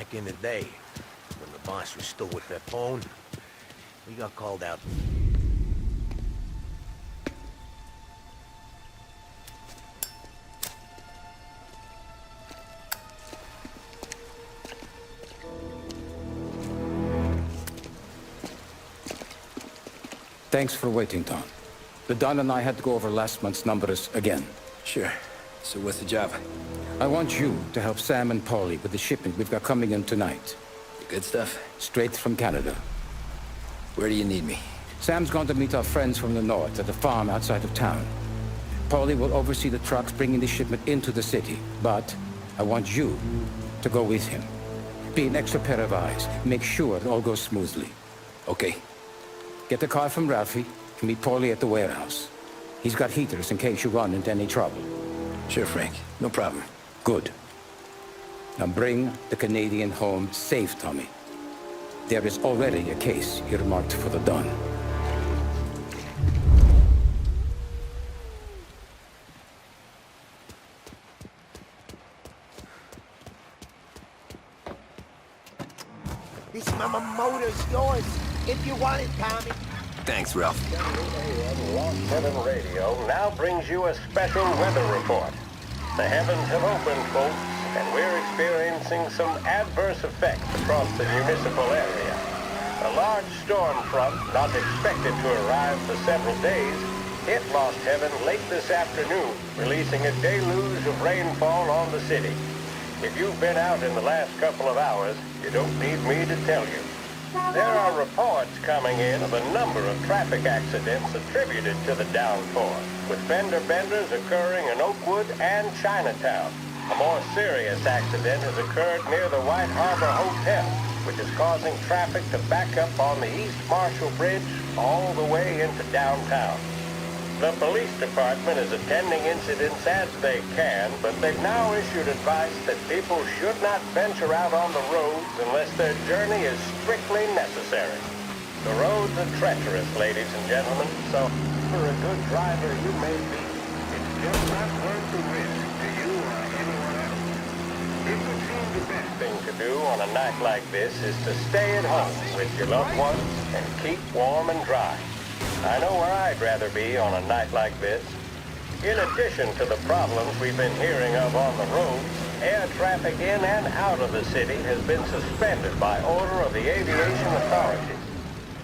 back in the day, when the boss was still with that phone, we got called out. Thanks for waiting, Tom. The Don and I had to go over last month's numbers again. Sure. So what's the job? I want you to help Sam and Paulie with the shipment we've got coming in tonight. The good stuff? Straight from Canada. Where do you need me? Sam's going to meet our friends from the north at a farm outside of town. Paulie will oversee the trucks bringing the shipment into the city, but I want you to go with him. Be an extra pair of eyes. Make sure it all goes smoothly. Okay. Get the car from Ralphie and meet Paulie at the warehouse. He's got heaters in case you run into any trouble. Sure, Frank. No problem. Good. Now bring the Canadian home safe, Tommy. There is already a case earmarked for the Don. This motor's yours, if you want it, Tommy. Thanks, Ralph. Lost Heaven Radio now brings you a special weather report. The heavens have opened, folks, and we're experiencing some adverse effects across the municipal area. A large storm front, not expected to arrive for several days, hit Lost Heaven late this afternoon, releasing a deluge of rainfall on the city. If you've been out in the last couple of hours, you don't need me to tell you. There are reports coming in of a number of traffic accidents attributed to the downpour, with fender benders occurring in Oakwood and Chinatown. A more serious accident has occurred near the White Harbor Hotel, which is causing traffic to back up on the East Marshall Bridge all the way into downtown. The police department is attending incidents as they can, but they've now issued advice that people should not venture out on the roads unless their journey is strictly necessary. The roads are treacherous, ladies and gentlemen, so for a good driver you may be, it's just not worth the risk to you or anyone else. It would seem the best thing to do on a night like this is to stay at home with your loved ones and keep warm and dry. I know where I'd rather be on a night like this. In addition to the problems we've been hearing of on the roads, air traffic in and out of the city has been suspended by order of the aviation authorities.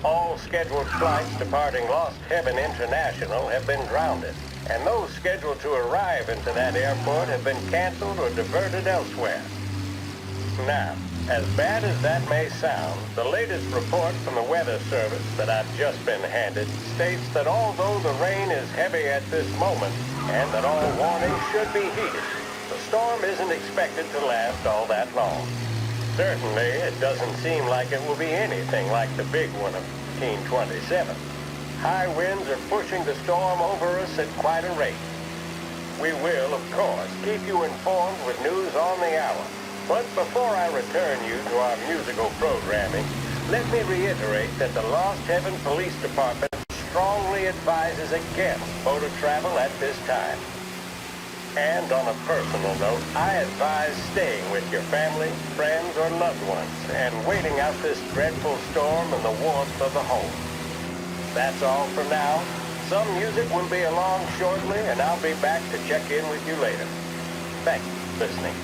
All scheduled flights departing Lost Heaven International have been grounded, and those scheduled to arrive into that airport have been canceled or diverted elsewhere. Now, as bad as that may sound, the latest report from the Weather Service that I've just been handed states that although the rain is heavy at this moment and that all warnings should be heeded, the storm isn't expected to last all that long. Certainly, it doesn't seem like it will be anything like the big one of 1927. High winds are pushing the storm over us at quite a rate. We will, of course, keep you informed with news on the hour. But before I return you to our musical programming, let me reiterate that the Lost Heaven Police Department strongly advises against motor travel at this time. And on a personal note, I advise staying with your family, friends, or loved ones and waiting out this dreadful storm in the warmth of the home. That's all for now. Some music will be along shortly, and I'll be back to check in with you later. Thank you for listening.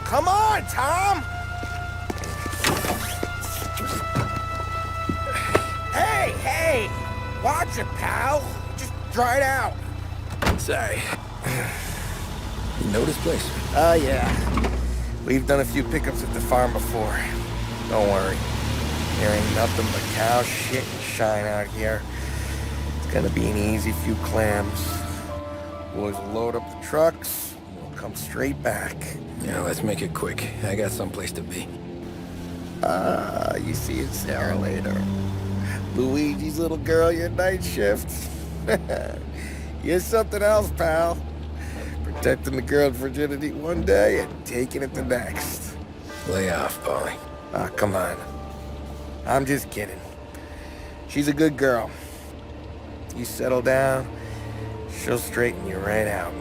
Come on, Tom! Hey! Watch it, pal. Just dry it out. Sorry. You know this place? Yeah. We've done a few pickups at the farm before. Don't worry. There ain't nothing but cow shit and shine out here. It's gonna be an easy few clams. Boys will load up the trucks, and we'll come straight back. Yeah, let's make it quick. I got someplace to be. You see it, Sarah, later. Luigi's little girl, your night shift. You're something else, pal. Protecting the girl's virginity one day and taking it the next. Lay off, Paulie. Come on. I'm just kidding. She's a good girl. You settle down, she'll straighten you right out.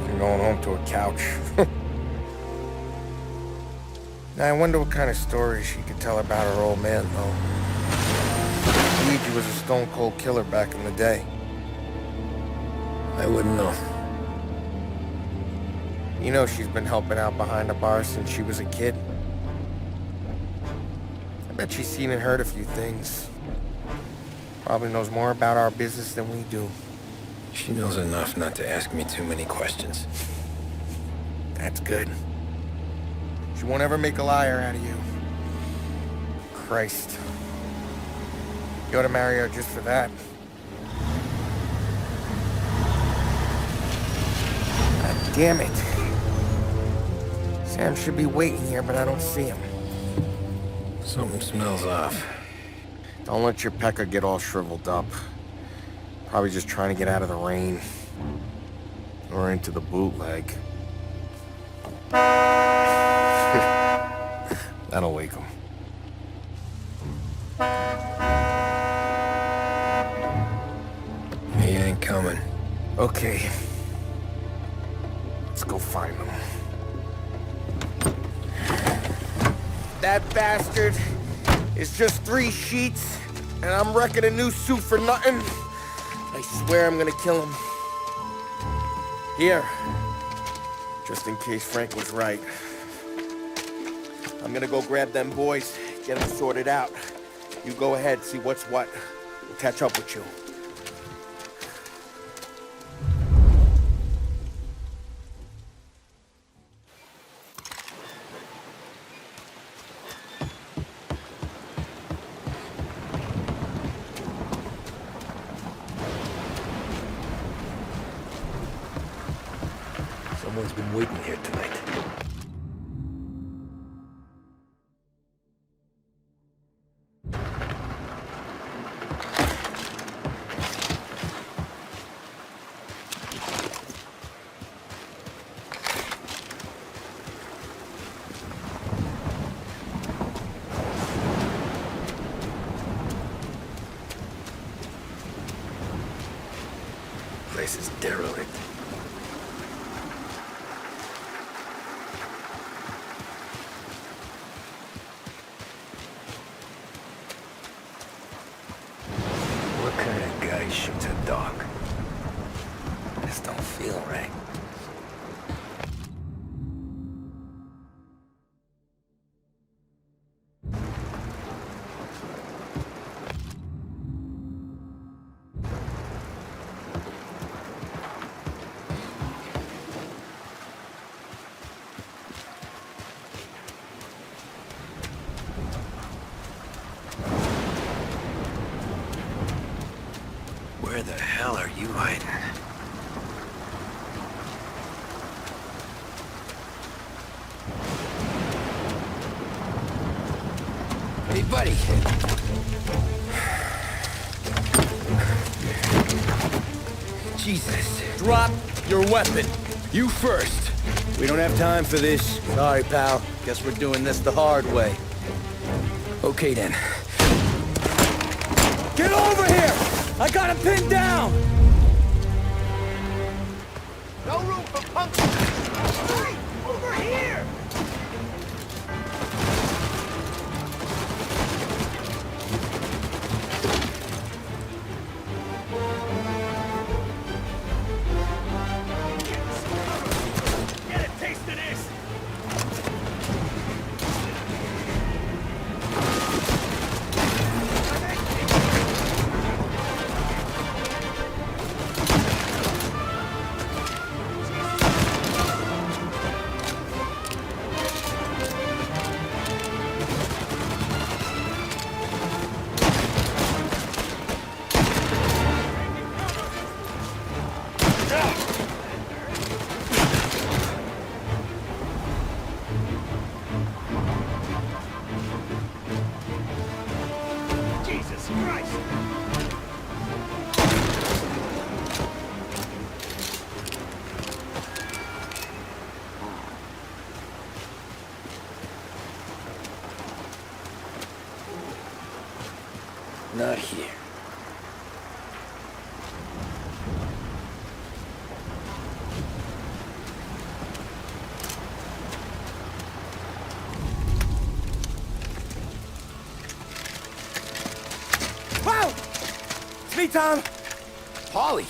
You're going home to a couch. Now, I wonder what kind of stories she could tell about her old man, though. Luigi was a stone-cold killer back in the day. I wouldn't know. You know she's been helping out behind the bar since she was a kid. I bet she's seen and heard a few things. Probably knows more about our business than we do. She knows enough not to ask me too many questions. That's good. She won't ever make a liar out of you. Christ. You ought to marry her just for that. God damn it. Sam should be waiting here, but I don't see him. Something smells off. Don't let your pecker get all shriveled up. Probably just trying to get out of the rain. Or into the bootleg. That'll wake him. He ain't coming. Okay. Let's go find him. That bastard is just 3 sheets, and I'm wrecking a new suit for nothing. I swear I'm gonna kill him. Here. Just in case Frank was right. I'm gonna go grab them boys, get them sorted out. You go ahead, see what's what. We'll catch up with you. Someone's been waiting here tonight. Place is derelict. What kind of guy shoots a dog? This don't feel right. Where the hell are you hiding? Hey, buddy. Jesus. Drop your weapon. You first. We don't have time for this. Sorry, pal. Guess we're doing this the hard way. Okay, then. Get over here! I got him pinned down! No room for punks! Hey, over here! Not here. Wow! It's me, Tom. Paulie,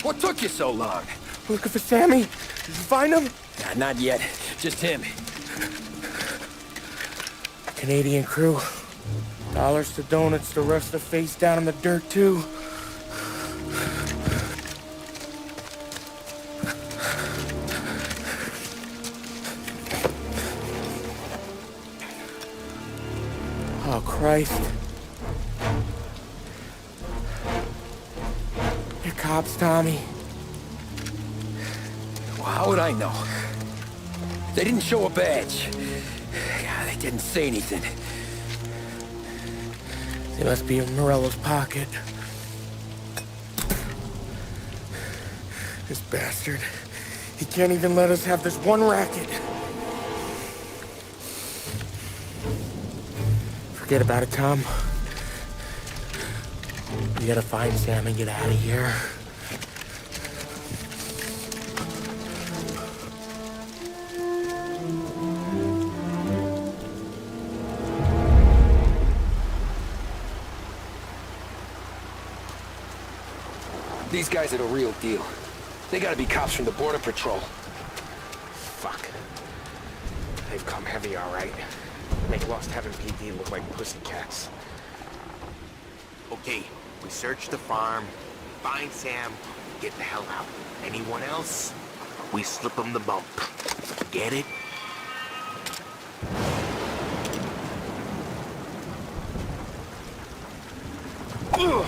what took you so long? Looking for Sammy. Did you find him? Nah, not yet. Just him. Canadian crew. Dollars to donuts to rust the face down in the dirt, too. Oh, Christ. They're cops, Tommy. Well, how would I know? They didn't show a badge. Yeah, they didn't say anything. They must be in Morello's pocket. This bastard. He can't even let us have this one racket. Forget about it, Tom. We gotta find Sam and get out of here. These guys are the real deal. They gotta be cops from the Border Patrol. Fuck. They've come heavy, all right. Make Lost Heaven PD look like pussycats. Okay, we search the farm, find Sam, get the hell out. Anyone else? We slip them the bump. Get it? Ugh.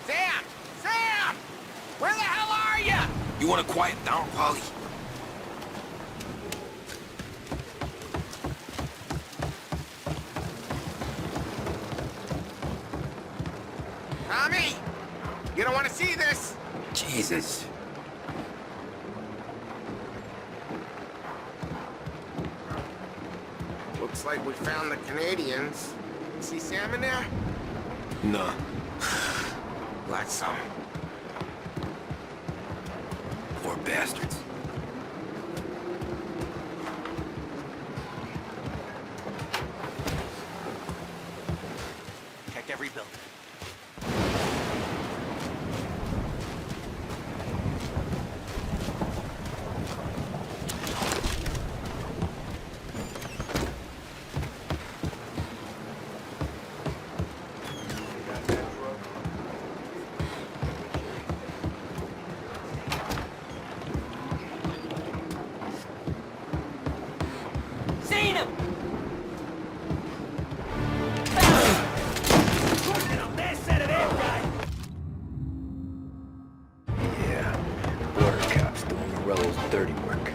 Sam! Sam! Where the hell are you? You wanna quiet down, Paulie? Tommy! You don't wanna see this? Jesus. Looks like we found the Canadians. See Sam in there? No. Like some. Poor bastards. Check every building. Yeah. Border cops doing Morello's dirty work.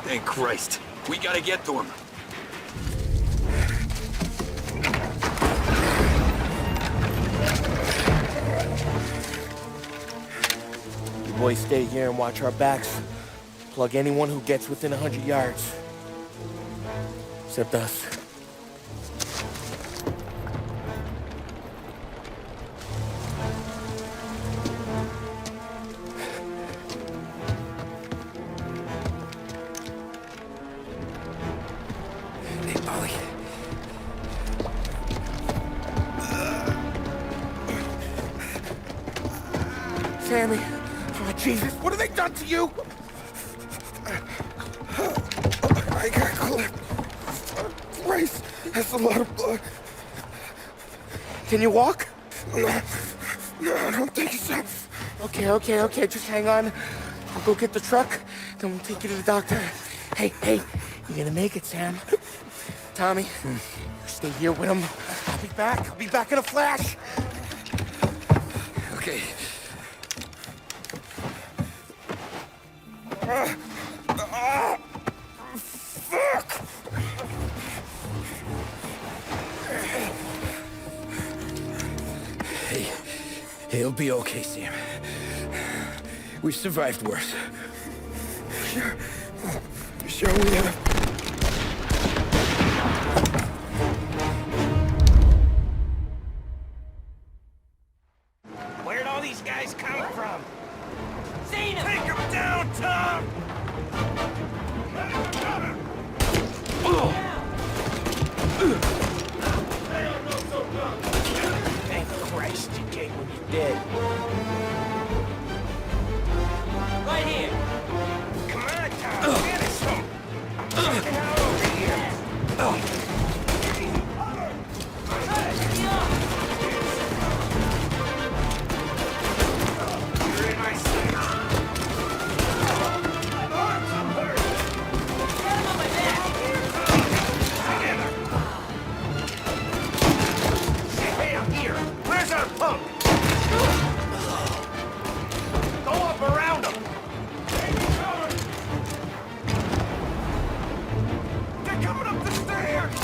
Thank Christ. We gotta get to him. You boys stay here and watch our backs. Plug anyone who gets within 100 yards. Except us. Hey, Polly. Sammy! Oh, Jesus, what have they done to you? I got clipped. Christ, that's a lot of blood. Can you walk? No, I don't think so. Okay, just hang on. I'll go get the truck, then we'll take you to the doctor. Hey, you're gonna make it, Sam. Tommy, you stay here with him. I'll be back in a flash. Okay. Fuck! Hey, he'll be okay, Sam. We've survived worse. Sure we have. Where'd all these guys come from? Take him down, Tom! Thank Christ you came when you did. Right here! Come on, Tom, finish him! Get out over here! You're in my sight. I'm hurt! Hey, I'm here! Where's our punk? Go up around him! They're coming up the stairs!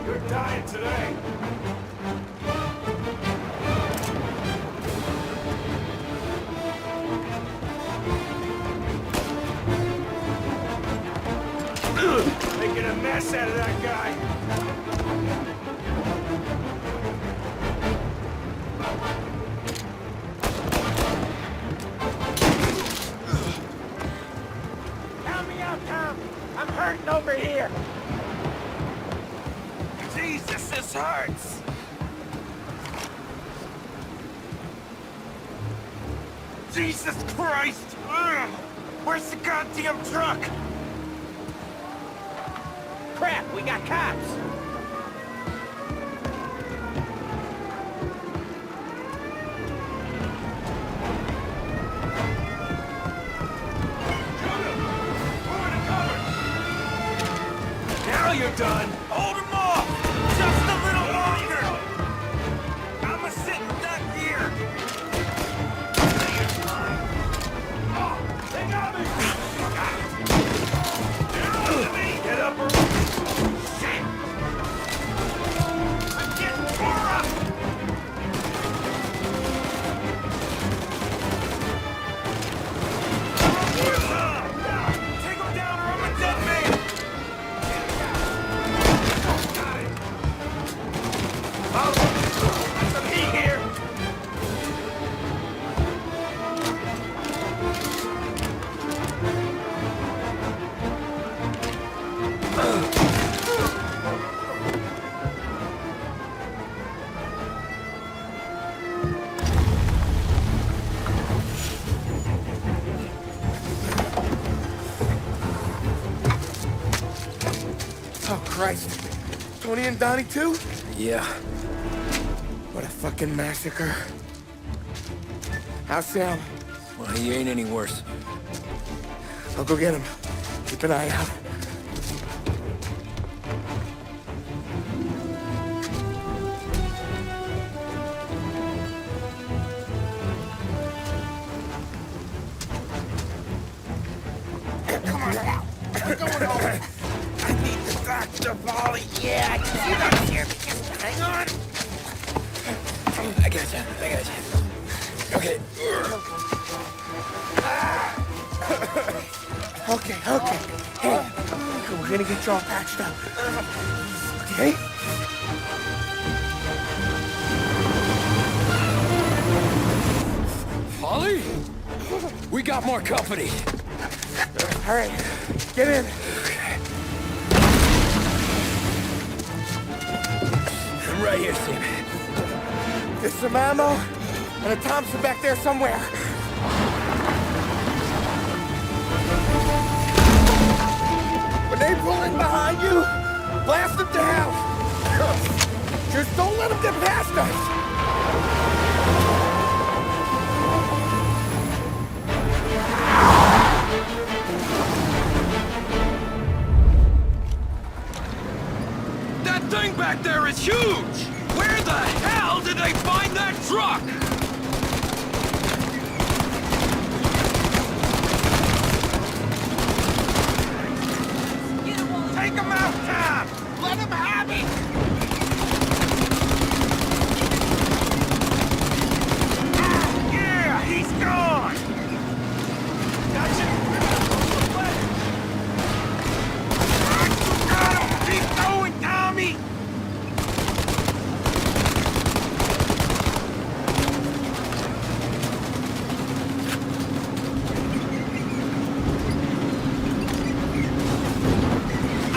You're dying today! Making a mess out of that guy! Help me out, Tom! I'm hurting over here! Jesus, this hurts! Jesus Christ! Ugh. Where's the goddamn truck? Crap, we got cops! Now you're done! Hold him off! Just a little longer! I'm a sitting duck here! Oh, they got me! They're on to me! Get up or... Shit! I'm getting tore up! Take him down or I'm a dead man! Got it! Some heat here! Christ. Tony and Donnie too? Yeah. What a fucking massacre. How's Sam? Well, he ain't any worse. I'll go get him. Keep an eye out. Come on now. We're going home. I need the doctor, Molly. Yeah, I can see that here. Just hang on. I got you. Okay. Okay. Hey, we're gonna get you all patched up. Okay? Polly? We got more company. All right, get in. I'm right here, Sam. There's some ammo and a Thompson back there somewhere. When they pull in behind you, blast them to hell. Just don't let them get past us. That thing back there is huge! Where the hell did they find that truck? Take him out, Tom! Let him have it! Yeah, he's gone! Gotcha! Got him! Keep going, Tommy!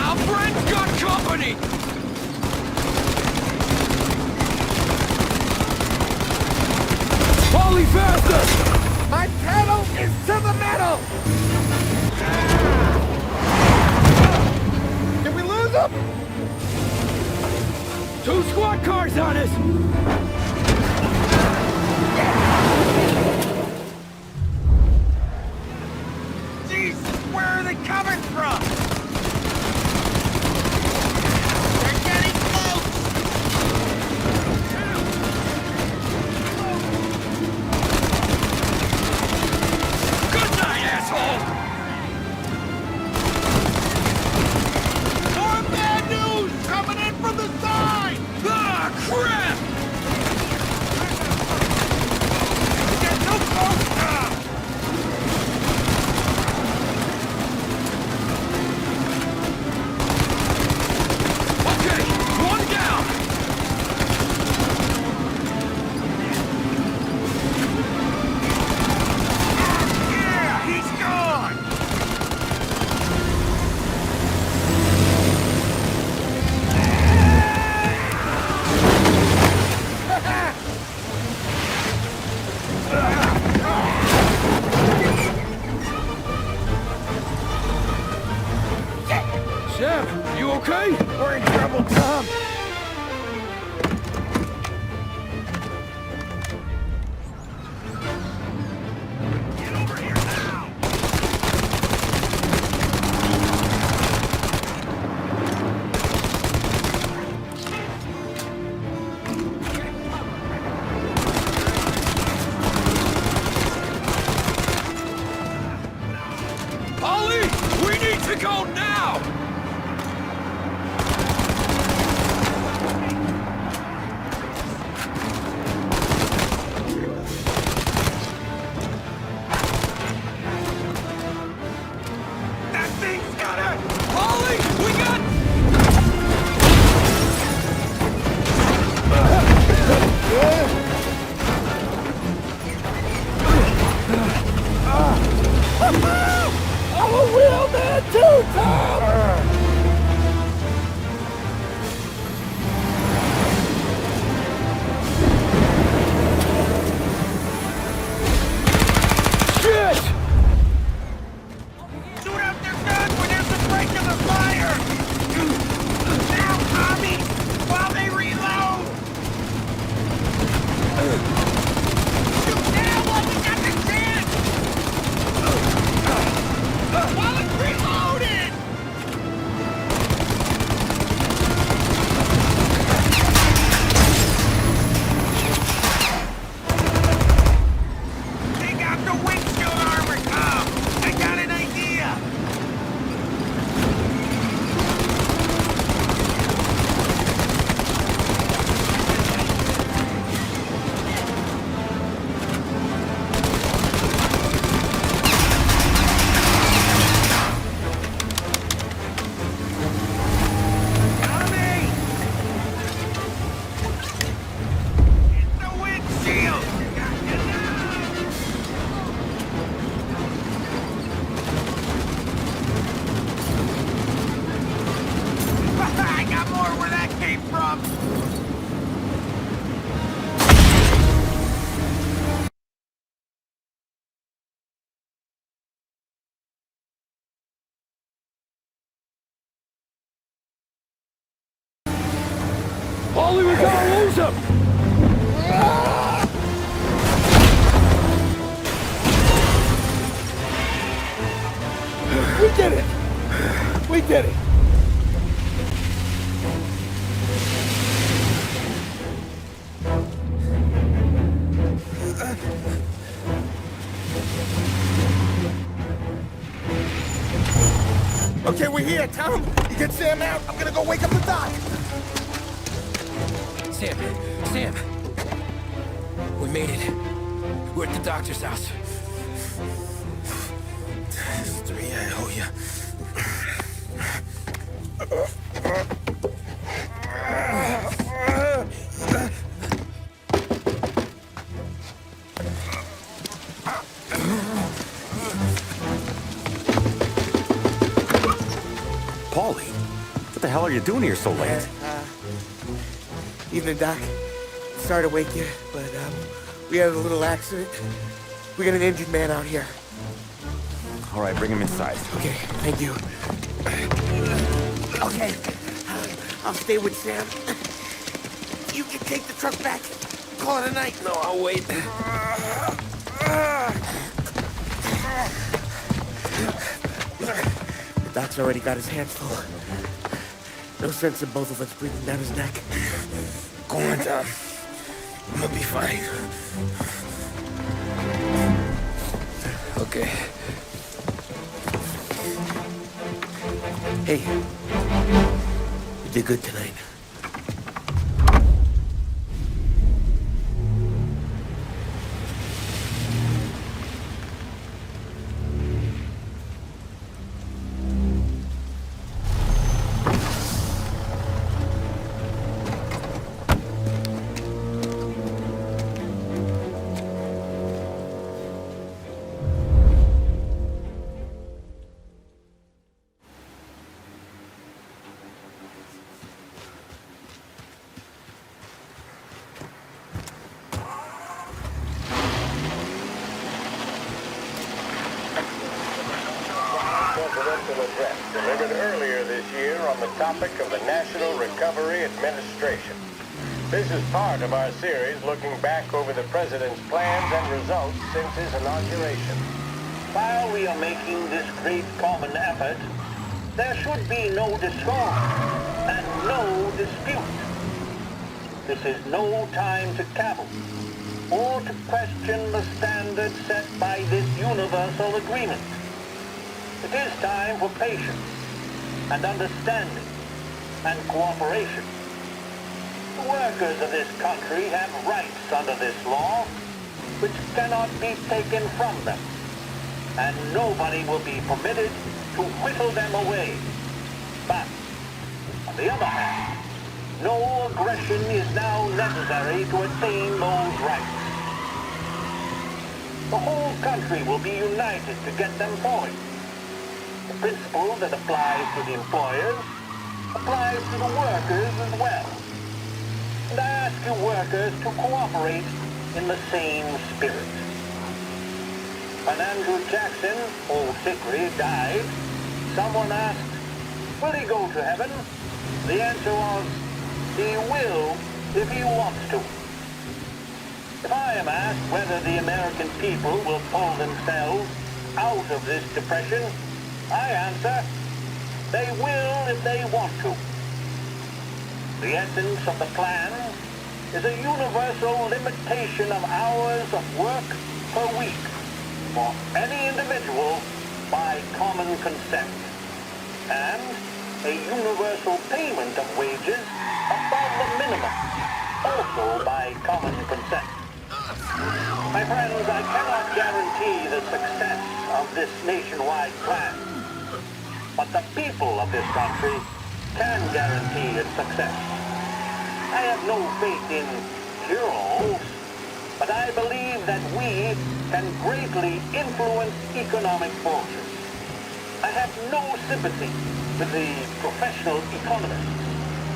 Our friend's got company! Polly, faster! My pedal is to the metal! Did we lose them? 2 squad cars on us! Jesus, where are they coming from? They're getting close! Good night, asshole! More bad news coming in from the side! Ah, crap! Paulie, we gotta lose him! We did it! We did it! Okay, we're here, Tom. You get Sam out. I'm gonna go wake up the doc. Sam! We made it. We're at the doctor's house. It's 3, I owe you. Paulie, what the hell are you doing here so late? Evening, Doc. Sorry to wake you, but we had a little accident. We got an injured man out here. All right, bring him inside. Okay, thank you. Okay, I'll stay with Sam. You can take the truck back. Call it a night. No, I'll wait. The doc's already got his hands full. No sense in both of us breathing down his neck. Go on, Tom. I'm gonna be fine. Okay. Hey, you did good tonight. Presidential address delivered earlier this year on the topic of the National Recovery Administration. This is part of our series looking back over the president's plans and results since his inauguration. While we are making this great common effort, there should be no discord and no dispute. This is no time to cavil or to question the standards set by this universal agreement. It is time for patience and understanding and cooperation. The workers of this country have rights under this law which cannot be taken from them, and nobody will be permitted to whittle them away. But, on the other hand, no aggression is now necessary to attain those rights. The whole country will be united to get them forward. The principle that applies to the employers applies to the workers as well. And I ask you workers to cooperate in the same spirit. When Andrew Jackson, old Hickory, died, someone asked, will he go to heaven? The answer was, he will if he wants to. If I am asked whether the American people will pull themselves out of this depression, I answer, they will if they want to. The essence of the plan is a universal limitation of hours of work per week for any individual by common consent, and a universal payment of wages above the minimum, also by common consent. My friends, I cannot guarantee the success of this nationwide plan, but the people of this country can guarantee its success. I have no faith in cure-alls, but I believe that we can greatly influence economic forces. I have no sympathy with the professional economists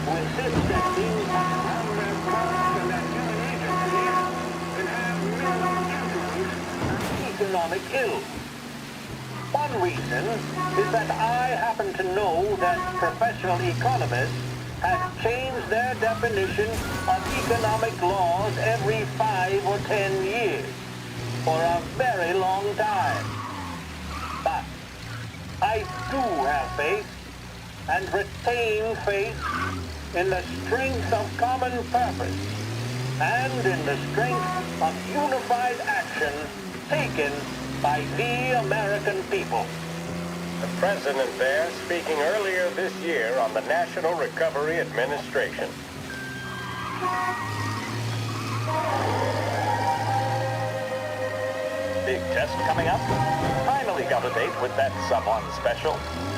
who insist that things like run their costs and that human agency can have no influence on economic ills. One reason is that I happen to know that professional economists has changed their definition of economic laws every 5 or 10 years for a very long time. But I do have faith and retain faith in the strength of common purpose and in the strength of unified action taken by the American people. The president there speaking earlier this year on the National Recovery Administration. Big test coming up. Finally got a date with that someone special.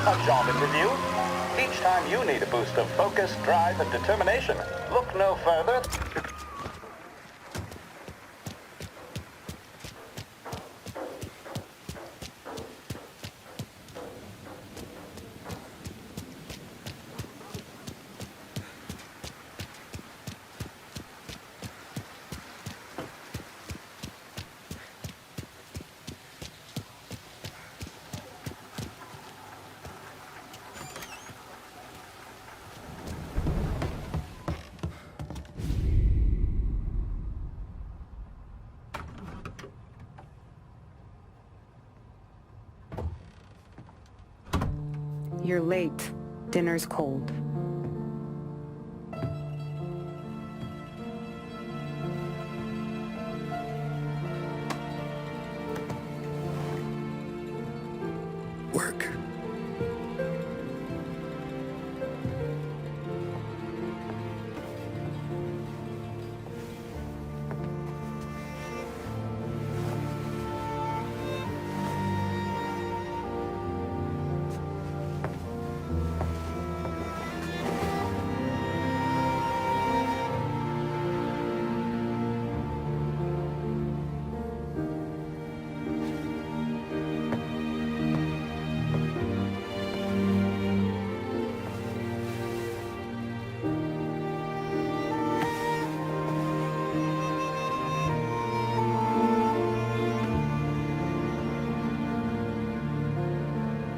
A job interview. Each time you need a boost of focus, drive, and determination, look no further. You're late. Dinner's cold. Work.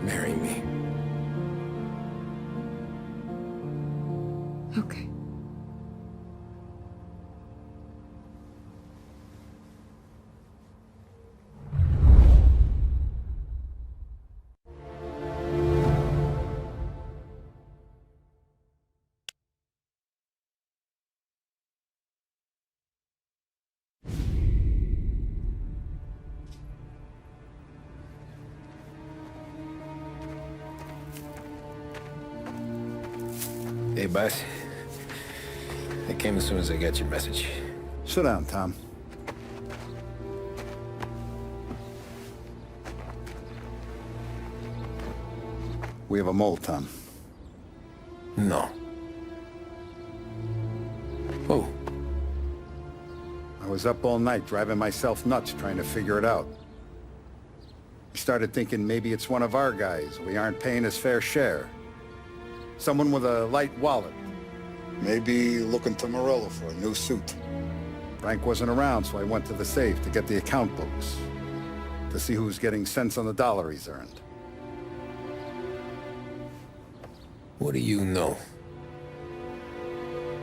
Marry me. Okay. Hey, boss. I came as soon as I got your message. Sit down, Tom. We have a mole, Tom. No. Who? I was up all night driving myself nuts trying to figure it out. I started thinking maybe it's one of our guys. We aren't paying his fair share. Someone with a light wallet. Maybe looking to Morello for a new suit. Frank wasn't around, so I went to the safe to get the account books. To see who's getting cents on the dollar he's earned. What do you know?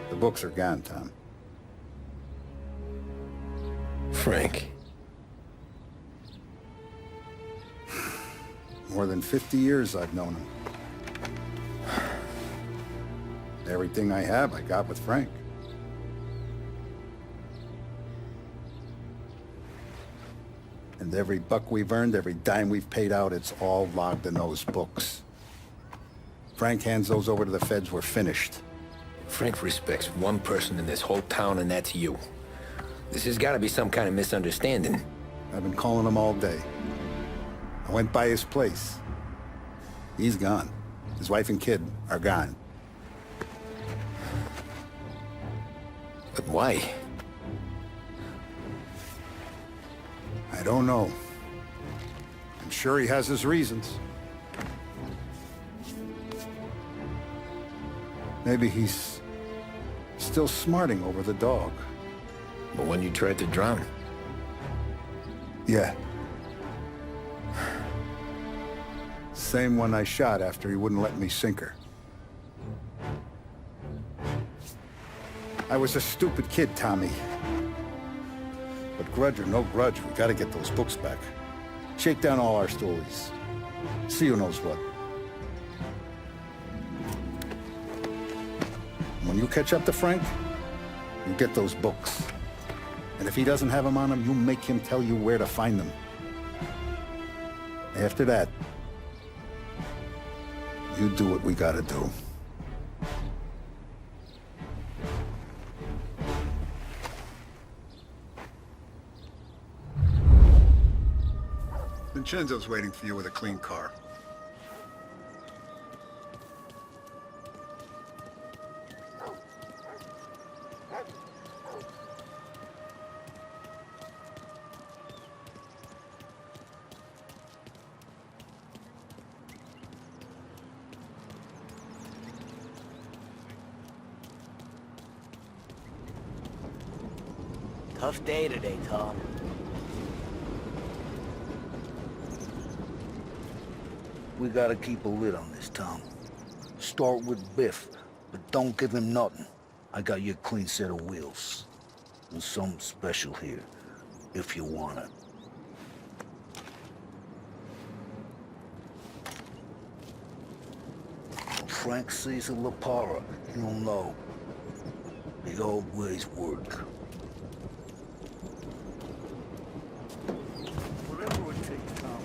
The books are gone, Tom. Frank. More than 50 years I've known him. Everything I have, I got with Frank. And every buck we've earned, every dime we've paid out, it's all logged in those books. Frank hands those over to the feds, we're finished. Frank respects one person in this whole town, and that's you. This has got to be some kind of misunderstanding. I've been calling him all day. I went by his place. He's gone. His wife and kid are gone. But why? I don't know. I'm sure he has his reasons. Maybe he's still smarting over the dog. But when you tried to drown? Yeah. Same one I shot after he wouldn't let me sink her. I was a stupid kid, Tommy. But grudge or no grudge, we gotta get those books back. Shake down all our stories. See who knows what. When you catch up to Frank, you get those books. And if he doesn't have them on him, you make him tell you where to find them. After that, you do what we gotta do. Vincenzo's waiting for you with a clean car. Tough day today, Tom. We gotta keep a lid on this, Tom. Start with Biff, but don't give him nothing. I got you a clean set of wheels. And something special here, if you want it. Frank sees a Lapara, he'll know. The old ways work. Whatever it takes, Tom.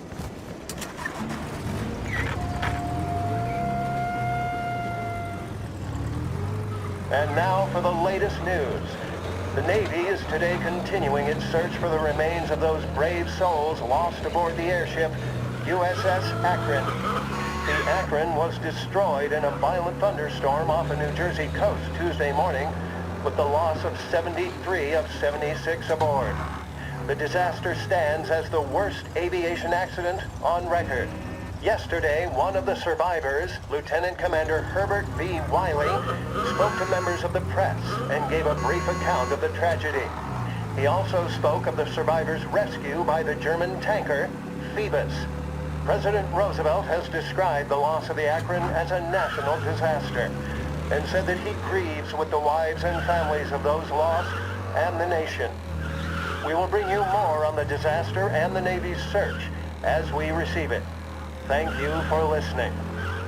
And now for the latest news. The Navy is today continuing its search for the remains of those brave souls lost aboard the airship USS Akron. The Akron was destroyed in a violent thunderstorm off the New Jersey coast Tuesday morning, with the loss of 73 of 76 aboard. The disaster stands as the worst aviation accident on record. Yesterday, one of the survivors, Lieutenant Commander Herbert B. Wiley, spoke to members of the press and gave a brief account of the tragedy. He also spoke of the survivors' rescue by the German tanker, Phoebus. President Roosevelt has described the loss of the Akron as a national disaster and said that he grieves with the wives and families of those lost and the nation. We will bring you more on the disaster and the Navy's search as we receive it. Thank you for listening.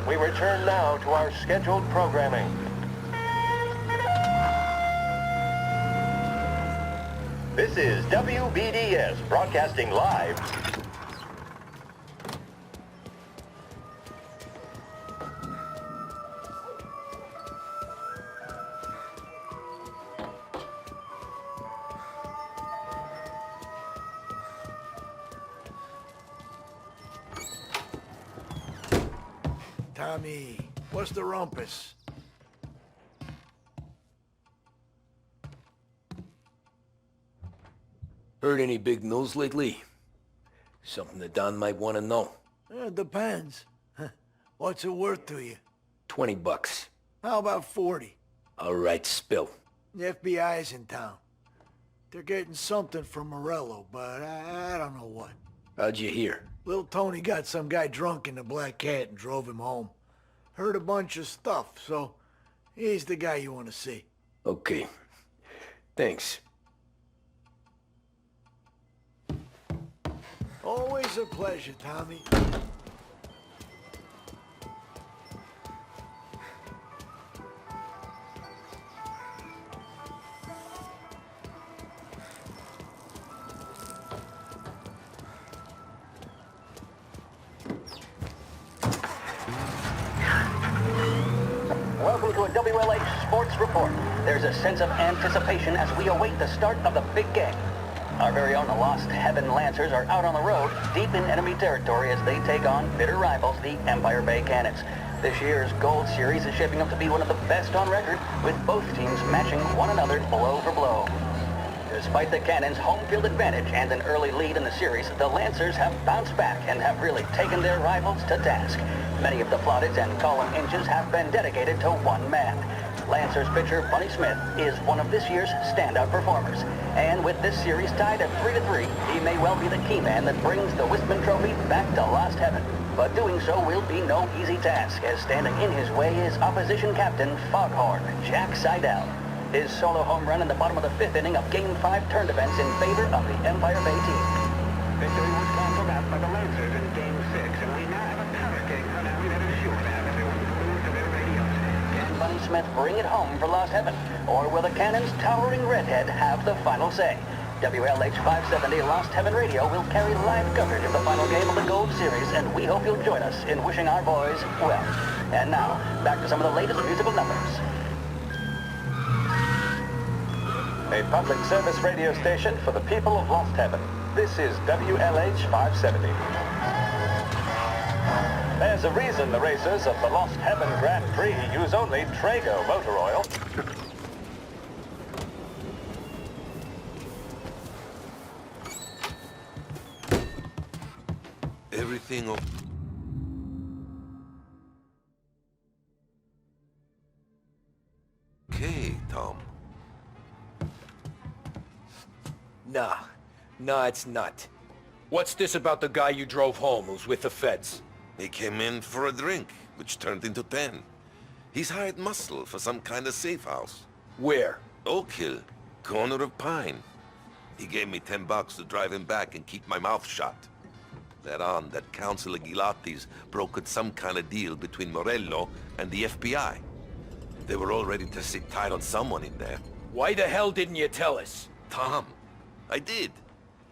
We return now to our scheduled programming. This is WBDS broadcasting live. Tommy, what's the rumpus? Heard any big news lately? Something that Don might want to know. It depends. What's it worth to you? $20. How about 40? All right, spill. The FBI's in town. They're getting something from Morello, but I don't know what. How'd you hear? Little Tony got some guy drunk in the Black Cat and drove him home. Heard a bunch of stuff, so he's the guy you want to see. Okay. Thanks. Always a pleasure, Tommy. Welcome to a WLH Sports Report. There's a sense of anticipation as we await the start of the big game. Our very own Lost Heaven Lancers are out on the road, deep in enemy territory as they take on bitter rivals, the Empire Bay Cannons. This year's Gold Series is shaping up to be one of the best on record, with both teams matching one another blow for blow. Despite the Cannons' home field advantage and an early lead in the series, the Lancers have bounced back and have really taken their rivals to task. Many of the plaudits and column inches have been dedicated to one man. Lancers pitcher Bunny Smith is one of this year's standout performers. And with this series tied at 3-3, he may well be the key man that brings the Wistman Trophy back to Lost Heaven. But doing so will be no easy task, as standing in his way is opposition captain Foghorn Jack Seidel. His solo home run in the bottom of the 5th inning of Game 5 turned events in favor of the Empire Bay team. Victory was canceled out by the Lancers in Game 6, and we now have a hurricane running that is sure to have everyone glued to their radios. Can Bunny Smith bring it home for Lost Heaven? Or will the Cannon's towering redhead have the final say? WLH 570 Lost Heaven Radio will carry live coverage of the final game of the Gold Series, and we hope you'll join us in wishing our boys well. And now, back to some of the latest musical numbers. A public service radio station for the people of Lost Heaven. This is WLH 570. There's a reason the racers of the Lost Heaven Grand Prix use only Trago motor oil. Everything okay, Tom? Nah, it's not. What's this about the guy you drove home who's with the feds? He came in for a drink, which turned into 10. He's hired muscle for some kind of safe house. Where? Oak Hill, corner of Pine. He gave me $10 to drive him back and keep my mouth shut. That on that Councilor Gilatti's brokered some kind of deal between Morello and the FBI. They were all ready to sit tight on someone in there. Why the hell didn't you tell us? Tom, I did.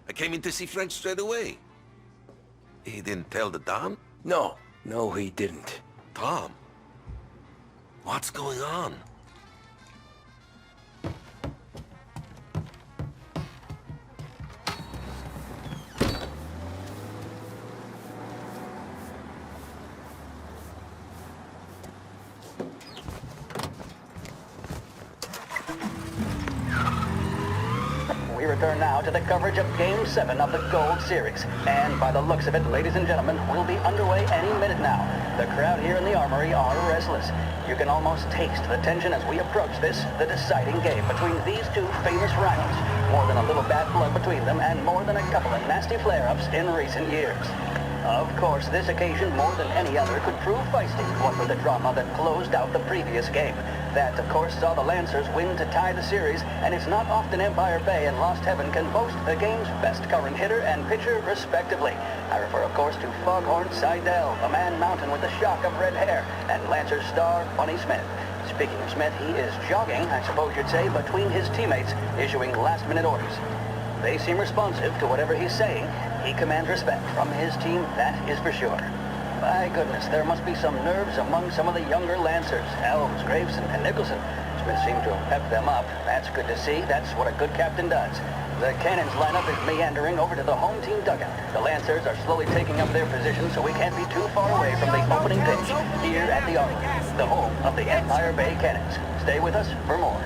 I came in to see French straight away. He didn't tell the Don? No, he didn't. Tom, what's going on? We return now to the coverage of Game 7 of the Gold Series. And by the looks of it, ladies and gentlemen, we'll be underway any minute now. The crowd here in the Armory are restless. You can almost taste the tension as we approach this, the deciding game between these two famous rivals. More than a little bad blood between them, and more than a couple of nasty flare-ups in recent years. Of course, this occasion, more than any other, could prove feisty, what with the drama that closed out the previous game. That, of course, saw the Lancers win to tie the series, and it's not often Empire Bay and Lost Heaven can boast the game's best current hitter and pitcher, respectively. I refer, of course, to Foghorn Seidel, a man mountain with a shock of red hair, and Lancers star Bunny Smith. Speaking of Smith, he is jogging, I suppose you'd say, between his teammates, issuing last-minute orders. They seem responsive to whatever he's saying. He commands respect from his team, that is for sure. By goodness, there must be some nerves among some of the younger Lancers. Elms, Graves, and Nicholson. Smith seemed to have pepped them up. That's good to see. That's what a good captain does. The Cannons lineup is meandering over to the home team dugout. The Lancers are slowly taking up their position, so we can't be too far away from the opening pitch here at the Armory, the home of the Empire Bay Cannons. Stay with us for more.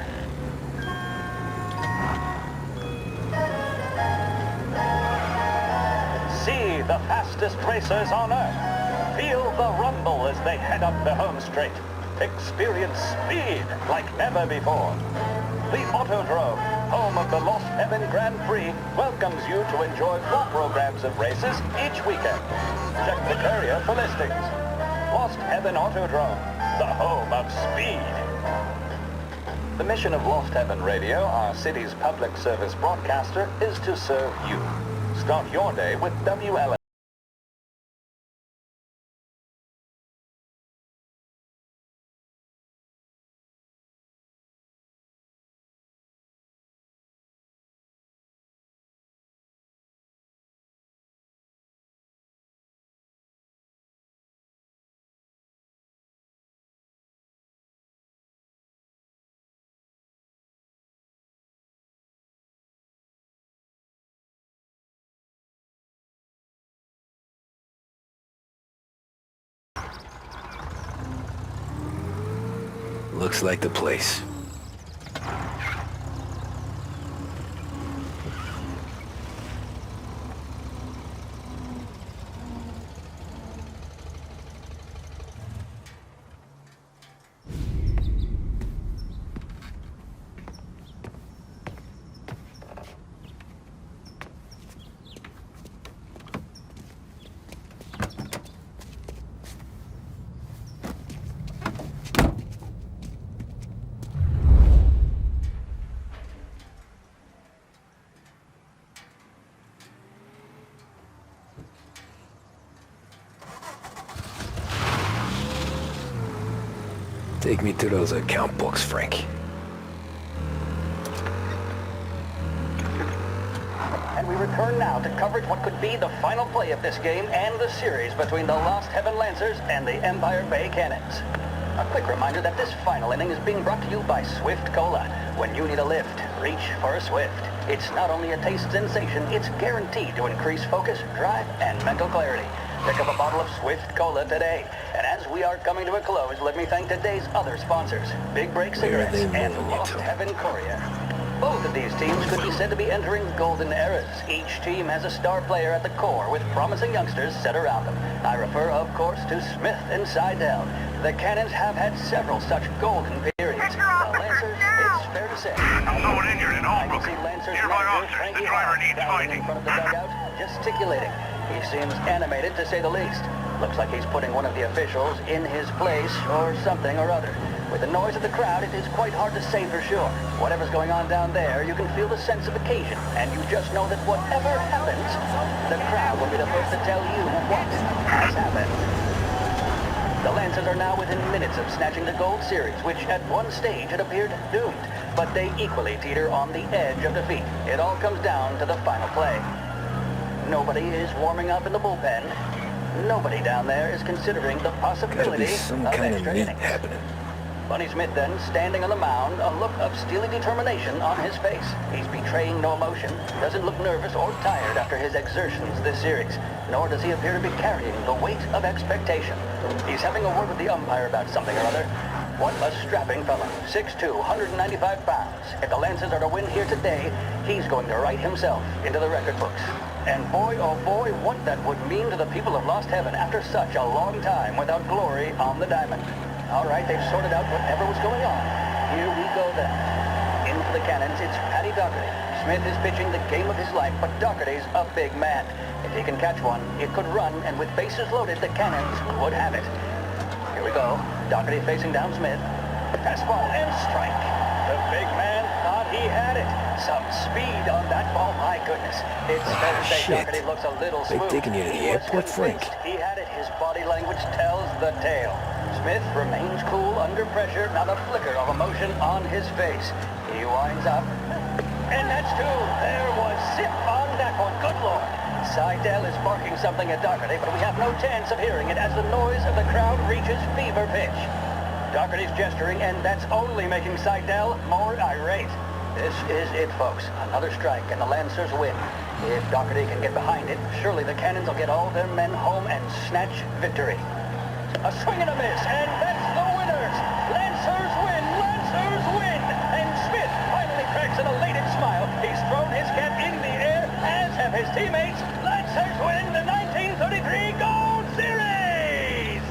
See the fastest racers on Earth. Feel the rumble as they head up the home straight. Experience speed like never before. The Autodrome, home of the Lost Heaven Grand Prix, welcomes you to enjoy full programs of races each weekend. Check the courier for listings. Lost Heaven Autodrome, the home of speed. The mission of Lost Heaven Radio, our city's public service broadcaster, is to serve you. Start your day with WLS. Looks like the place. Take me to those account books, Frank. And we return now to coverage what could be the final play of this game and the series between the Lost Heaven Lancers and the Empire Bay Cannons. A quick reminder that this final inning is being brought to you by Swift Cola. When you need a lift, reach for a Swift. It's not only a taste sensation, it's guaranteed to increase focus, drive, and mental clarity. Pick up a bottle of Swift Cola today. And as we are coming to a close, let me thank today's other sponsors, Big Break Cigarettes and Lost Heaven Korea. Both of these teams could be said to be entering golden eras. Each team has a star player at the core with promising youngsters set around them. I refer, of course, to Smith and Seidel. The Cannons have had several such golden periods. The Lancers, it's fair to say. Someone injured in Holbrook. I can see Lancers Nearby manager officers. Frankie The driver Hall needs standing fighting. in front of the dugout, gesticulating. He seems animated, to say the least. Looks like he's putting one of the officials in his place or something or other. With the noise of the crowd, it is quite hard to say for sure. Whatever's going on down there, you can feel the sense of occasion, and you just know that whatever happens, the crowd will be the first to tell you what has happened. The Lancers are now within minutes of snatching the Gold Series, which at one stage had appeared doomed, but they equally teeter on the edge of defeat. It all comes down to the final play. Nobody is warming up in the bullpen. Nobody down there is considering the possibility Some of kind of extra meat innings. happening. Bunny Smith then, standing on the mound, a look of steely determination on his face. He's betraying no emotion, doesn't look nervous or tired after his exertions this series, nor does he appear to be carrying the weight of expectation. He's having a word with the umpire about something or other. What a strapping fella, 6'2", 195 pounds. If the Lancers are to win here today, he's going to write himself into the record books. And boy, oh boy, what that would mean to the people of Lost Heaven after such a long time without glory on the diamond. All right, they've sorted out whatever was going on. Here we go then. In for the Cannons, it's Paddy Doherty. Smith is pitching the game of his life, but Doherty's a big man. If he can catch one, it could run, and with bases loaded, the Cannons would have it. Here we go. Doherty facing down Smith. Fastball and strike. The big man thought he had it. Some speed on that ball, my goodness. It's fair to say shit. Doherty looks a little They smooth. taking you to the He was airport, Frank? convinced he had it. His body language tells the tale. Smith remains cool under pressure, not a flicker of emotion on his face. He winds up. And that's two. There was zip on that one. Good Lord. Seidel is barking something at Doherty, but we have no chance of hearing it as the noise of the crowd reaches fever pitch. Doherty's gesturing, and that's only making Seidel more irate. This is it, folks. Another strike, and the Lancers win. If Doherty can get behind it, surely the Cannons will get all their men home and snatch victory. A swing and a miss, and that's the winners! Lancers win! Lancers win! And Smith finally cracks an elated smile. He's thrown his cap in the air, as have his teammates. Lancers win the 1933 Gold Series!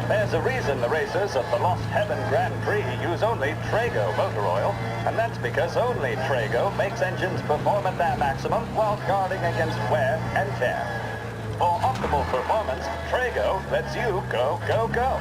There's a reason the racers of the Lost Heaven Grand Prix use only Trago motor oil, and that's because only Trago makes engines perform at their maximum while guarding against wear and tear. For optimal performance, Trago lets you go, go, go.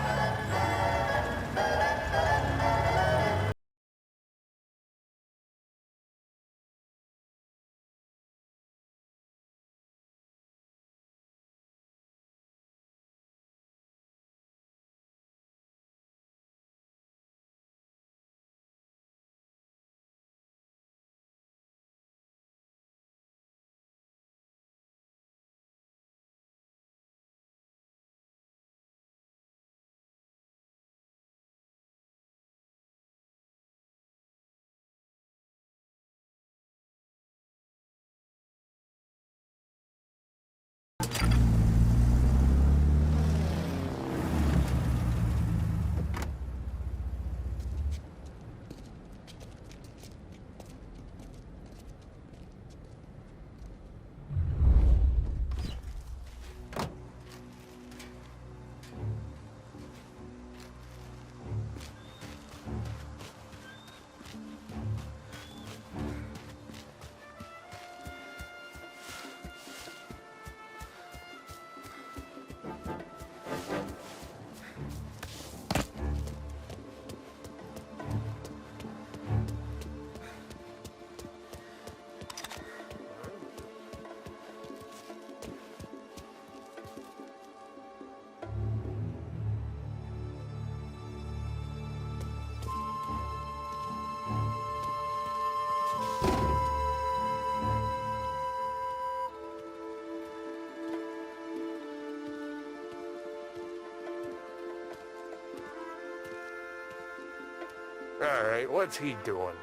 right, what's he doing?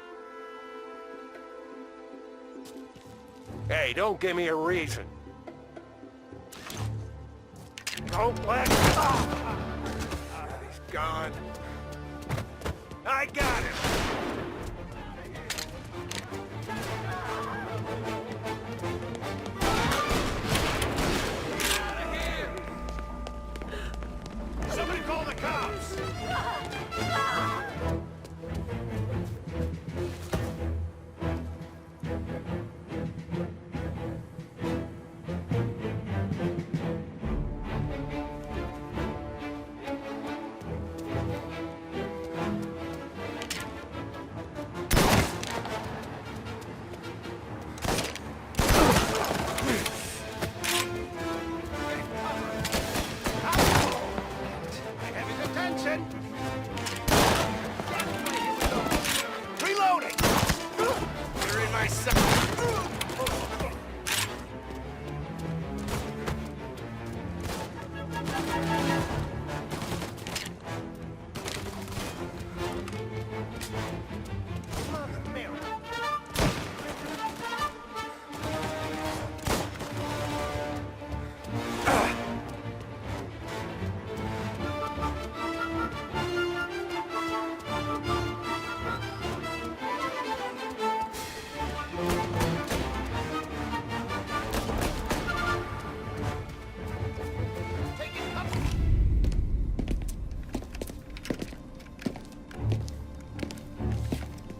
Hey, don't give me a reason. Don't let... he's gone. I got him! Somebody call the cops! Reloading! You're in my sight.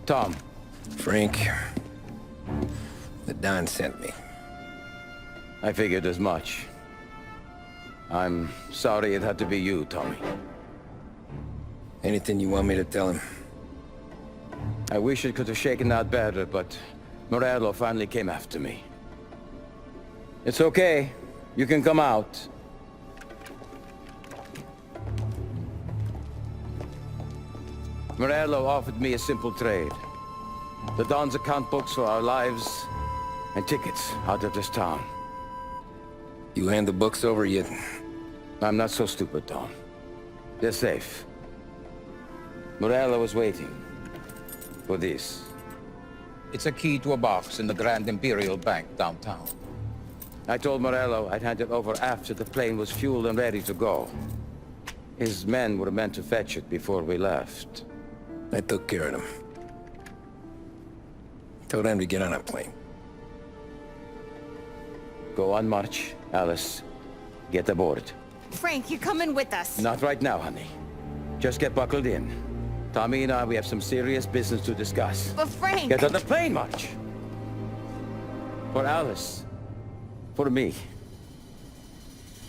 Tom. Frank, the Don sent me. I figured as much. I'm sorry it had to be you, Tommy. Anything you want me to tell him? I wish it could have shaken out better, but Morello finally came after me. It's okay. You can come out. Morello offered me a simple trade. The Don's account books for our lives and tickets out of this town. You hand the books over yet? I'm not so stupid, Tom. They're safe. Morello was waiting for this. It's a key to a box in the Grand Imperial Bank downtown. I told Morello I'd hand it over after the plane was fueled and ready to go. His men were meant to fetch it before we left. I took care of them. Told them to get on a plane. Go on, March. Alice, get aboard. Frank, you're coming with us. Not right now, honey. Just get buckled in. Tommy and I, we have some serious business to discuss. But Frank... Get on the plane, March! For Alice. For me.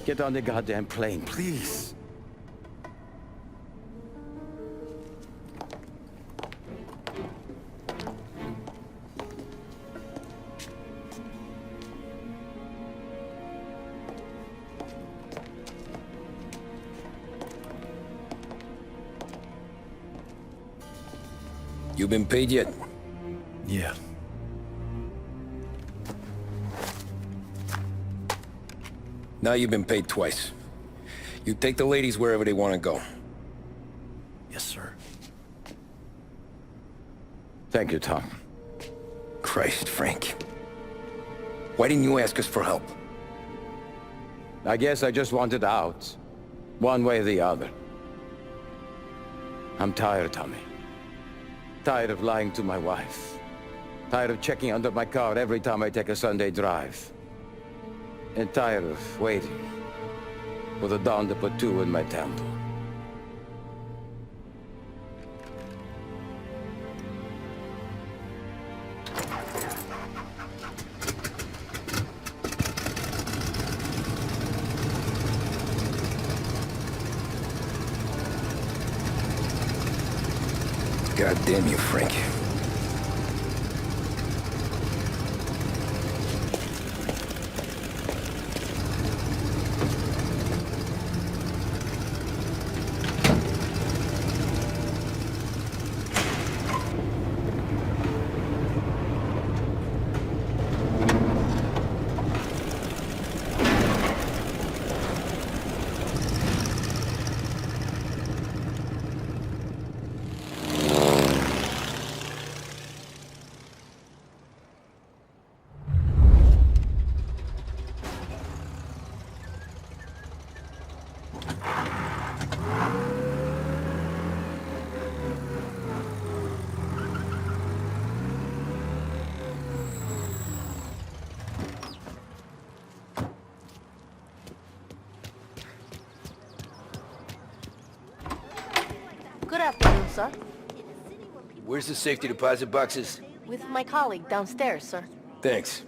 Get on the goddamn plane, please. You been paid yet? Yeah. Now you've been paid twice. You take the ladies wherever they want to go. Yes, sir. Thank you, Tom. Christ, Frank. Why didn't you ask us for help? I guess I just wanted out. One way or the other. I'm tired, Tommy. Tired of lying to my wife. Tired of checking under my car every time I take a Sunday drive. And tired of waiting for the dawn to put two in my temple. God damn you, Frank. sir. Where's the safety deposit boxes? With my colleague downstairs, sir. Thanks.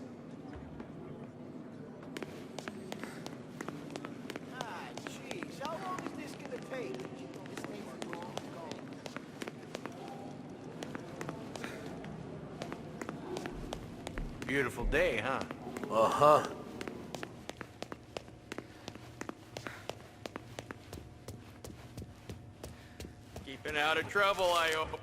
Beautiful day, huh? Uh-huh. Keeping out of trouble, I hope.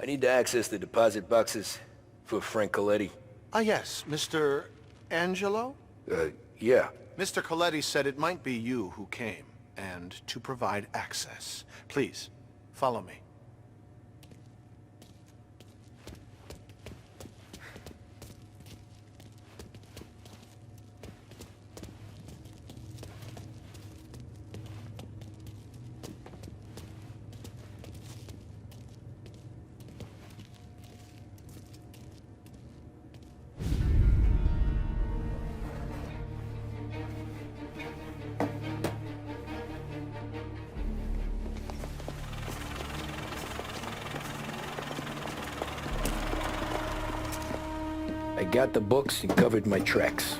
I need to access the deposit boxes for Frank Coletti. Ah, yes, Mr. Angelo? Yeah. Mr. Coletti said it might be you who came, and to provide access. Please, follow me. I got the books and covered my tracks.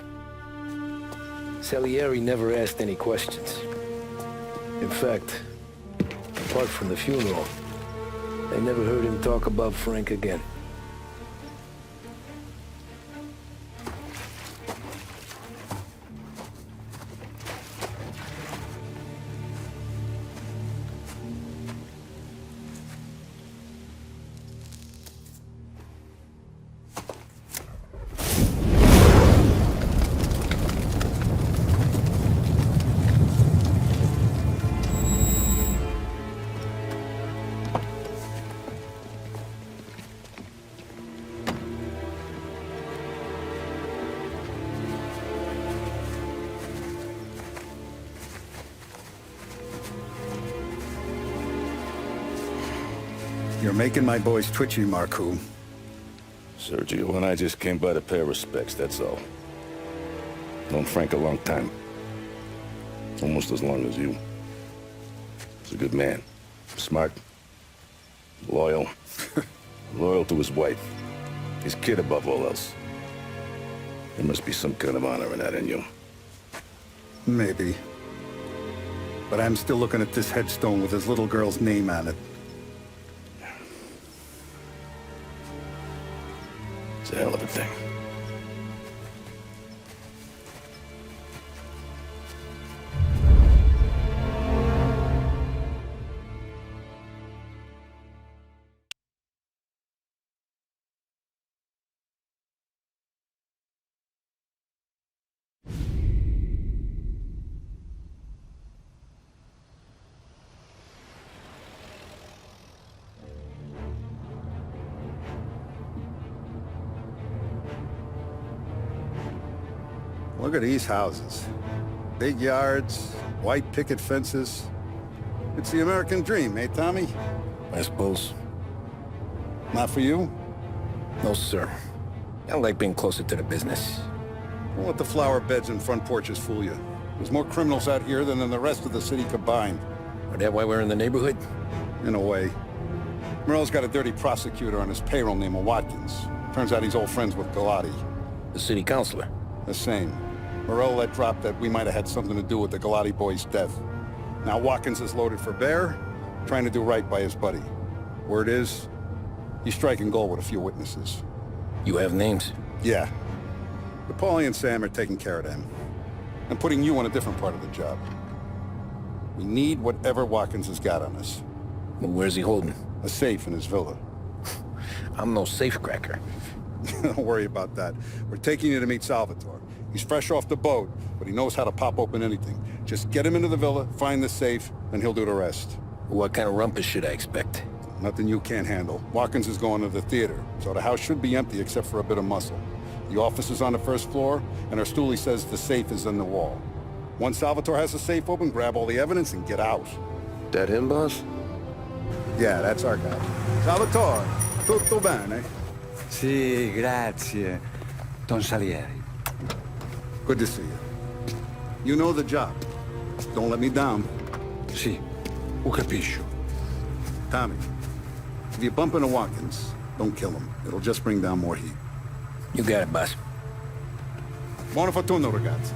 Salieri never asked any questions. In fact, apart from the funeral, I never heard him talk about Frank again. You're making my boys twitchy, Marku. Sergio and I just came by to pay our respects, that's all. Known Frank a long time. Almost as long as you. He's a good man. Smart. Loyal. Loyal to his wife. His kid above all else. There must be some kind of honor in that in you. Maybe. But I'm still looking at this headstone with his little girl's name on it. It's a hell of a thing. Look at these houses. Big yards, white picket fences. It's the American dream, eh, Tommy? I suppose. Not for you? No, sir. I don't like being closer to the business. Don't let the flower beds and front porches fool you. There's more criminals out here than in the rest of the city combined. Is that why we're in the neighborhood? In a way. Morello's got a dirty prosecutor on his payroll named Watkins. Turns out he's old friends with Galati. The city councilor? The same. Morello let drop that we might have had something to do with the Galati boy's death. Now Watkins is loaded for bear, trying to do right by his buddy. Word is, he's striking gold with a few witnesses. You have names? Yeah. But Paulie and Sam are taking care of them. I'm putting you on a different part of the job. We need whatever Watkins has got on us. Well, where's he holding? A safe in his villa. I'm no safecracker. Don't worry about that. We're taking you to meet Salvatore. He's fresh off the boat, but he knows how to pop open anything. Just get him into the villa, find the safe, and he'll do the rest. What kind of rumpus should I expect? Nothing you can't handle. Watkins is going to the theater, so the house should be empty except for a bit of muscle. The office is on the first floor, and our stoolie says the safe is in the wall. Once Salvatore has the safe open, grab all the evidence and get out. That him, boss? Yeah, that's our guy. Salvatore, tutto bene? Sì, grazie, Don Salieri. Good to see you. You know the job. Don't let me down. Sì, capisci. Tommy, if you bump into Watkins, don't kill him. It'll just bring down more heat. You got it, boss. Buona fortuna, ragazzi.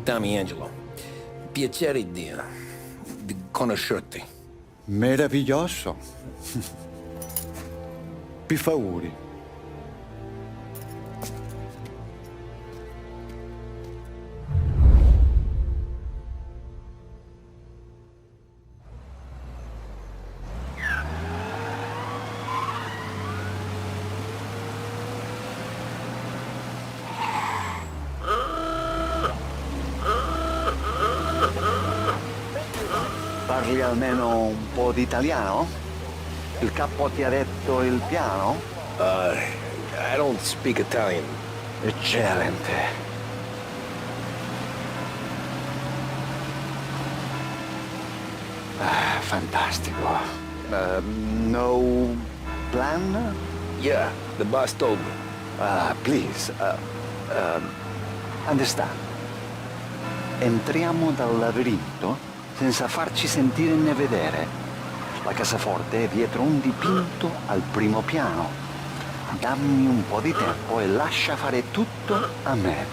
Tommy Angelo. Piacere di conoscerti. Meraviglioso. Per favore. Parli almeno un po' di italiano? Il capo ti ha detto il piano? I don't speak Italian. Eccellente. Fantastico. No plan? Yeah, the boss told me. Please, understand. Entriamo dal labirinto senza farci sentire né vedere. La cassaforte è dietro un dipinto al primo piano. Dammi un po' di tempo e lascia fare tutto a me.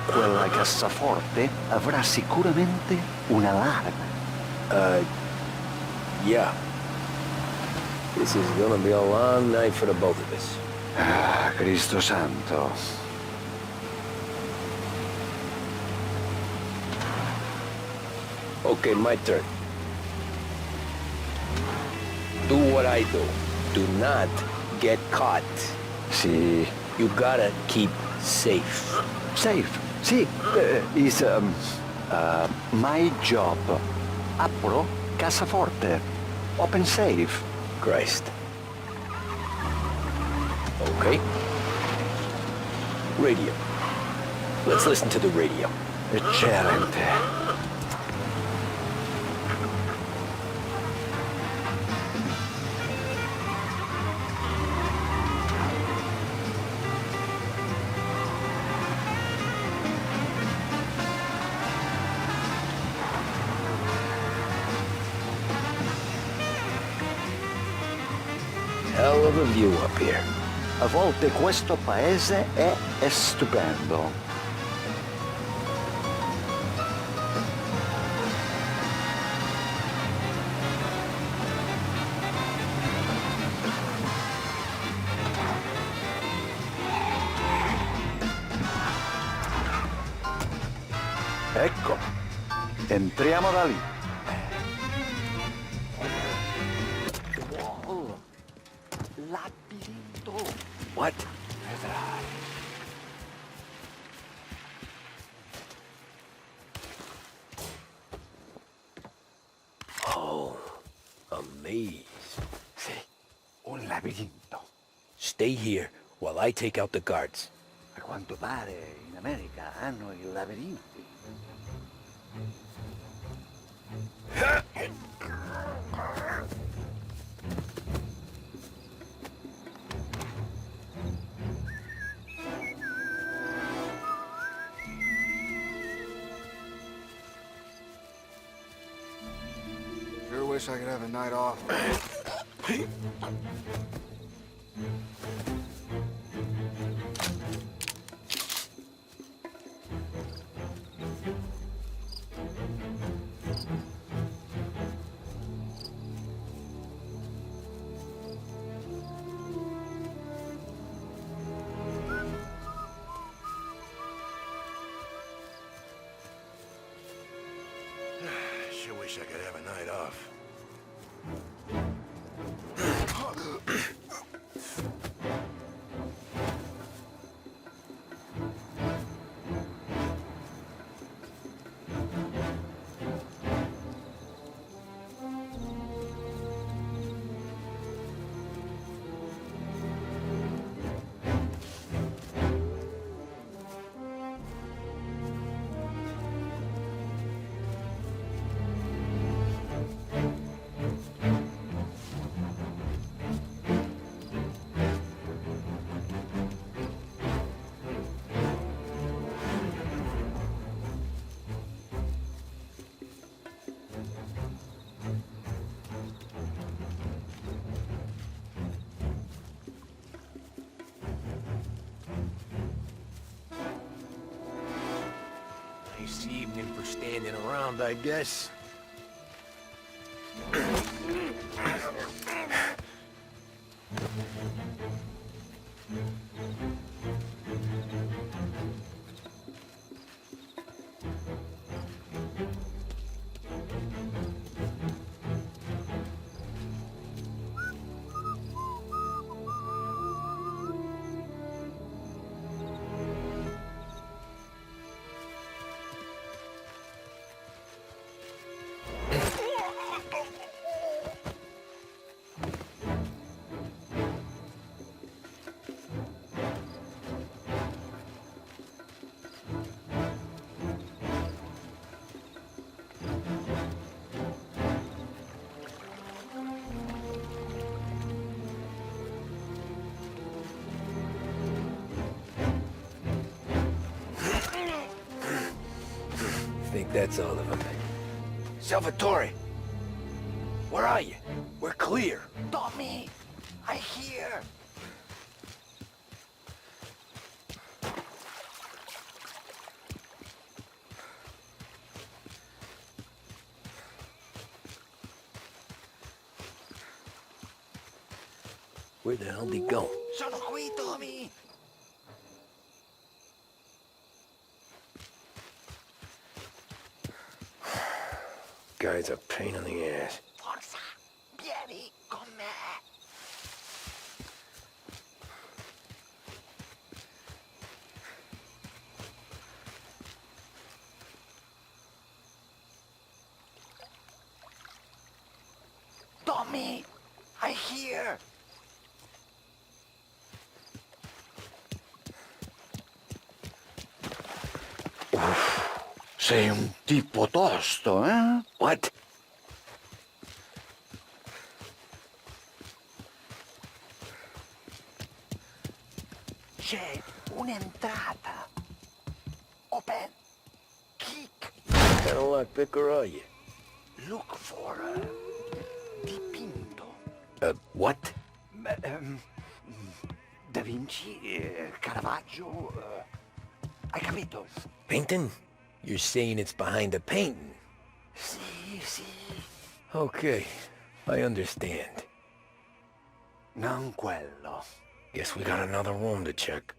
Quella cassaforte avrà sicuramente un allarme. Yeah. This is gonna be a long night for the both of us. Cristo santo. Okay, my turn. Do what I do. Do not get caught. Sì. You gotta keep safe. Safe? Sì. Is my job. Apro cassaforte. Open safe. Christ. Okay. Radio. Let's listen to the radio. Eccellente. Hell of a view up here. A volte questo paese è stupendo. Ecco, entriamo da lì. Labirinto. What? Vedrai. Oh, a maze. Sì, un labirinto. Stay here while I take out the guards. A quanto pare in America hanno i labirinti. Sure wish I could have a night off. Sure wish I could have a night off. standing around, I guess. Think that's all of them. Salvatore! Where are you? We're clear. Tommy! I hear! Where the hell did he go? Sono qui, Tommy! Guy's a pain in the ass. Forza! Vieni con me! Tommy! I hear! Sei un tipo tosto, eh? What? C'è un'entrata. Open. Kick. What kind of lockpicker are you? Look for dipinto. What? Da Vinci, Caravaggio. Hai capito? Painting? You're saying it's behind the painting? Sì, sì. Okay, I understand. Non quello. Guess we got another room to check.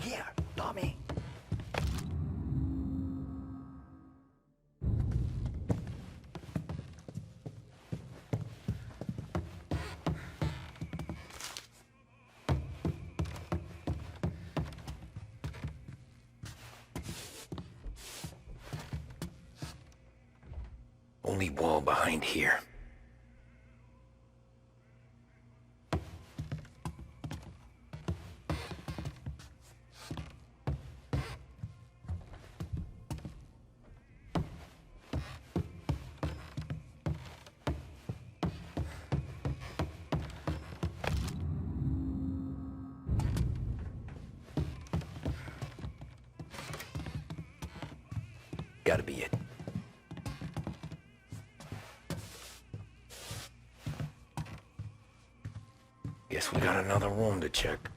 Here, Tommy. Only wall behind here. Gotta be it. Guess we got another room to check.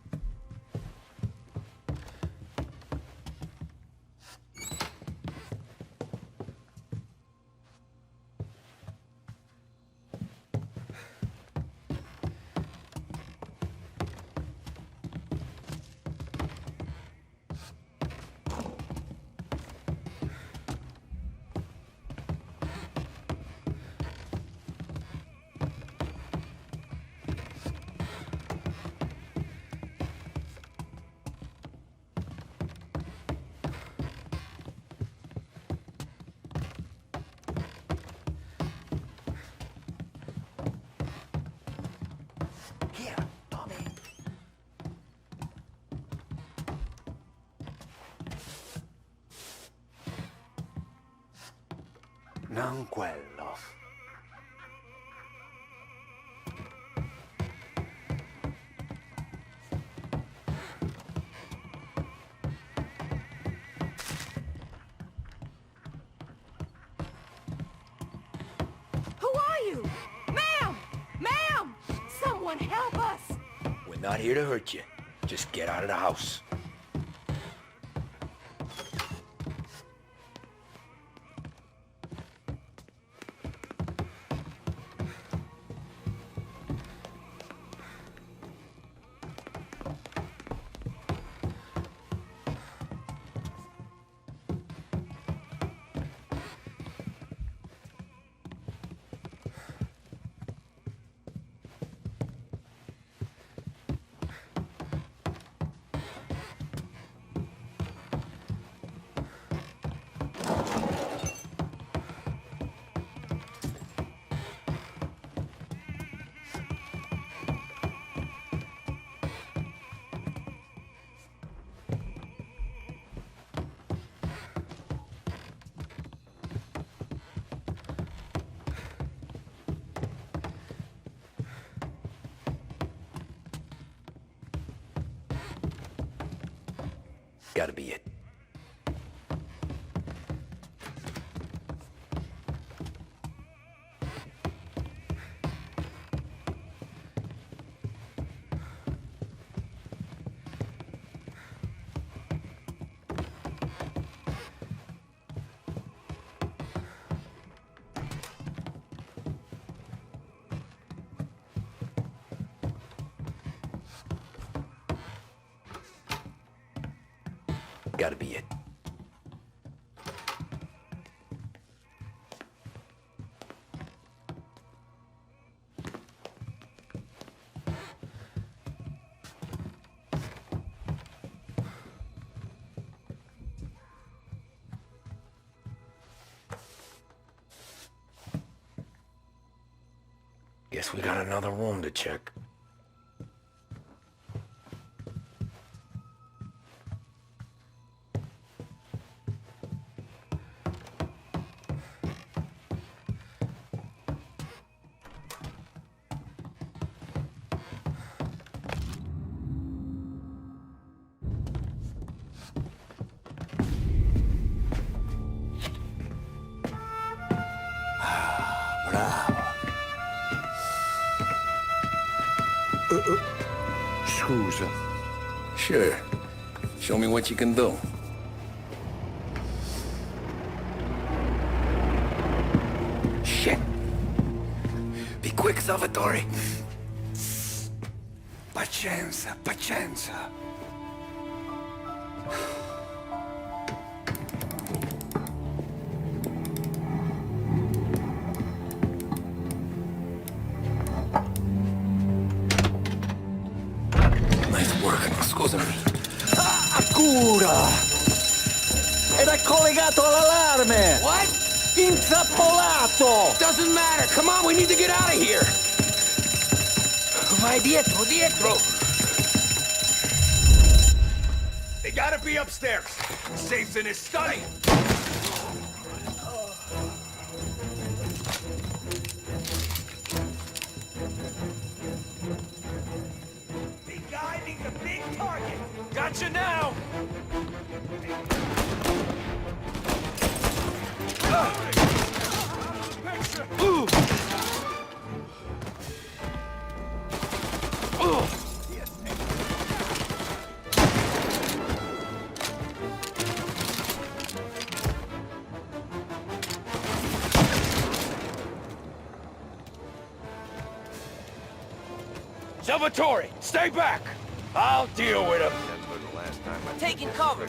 Non quello. Who are you? Ma'am! Ma'am! Someone help us! We're not here to hurt you. Just get out of the house. Gotta be it. Gotta be it. Guess we got another room to check. Scusa. Sure. Show me what you can do. Shit. Be quick, Salvatore. Pazienza, pazienza. Nice work, scusami. Cura! Ed è collegato all'allarme! What? Intrappolato! Doesn't matter. Come on, we need to get out of here. Vai dietro, dietro! They gotta be upstairs. Safe's in his study. Big guy needs a big target. Gotcha now. Salvatore, stay back! I'll deal with him. Taking cover.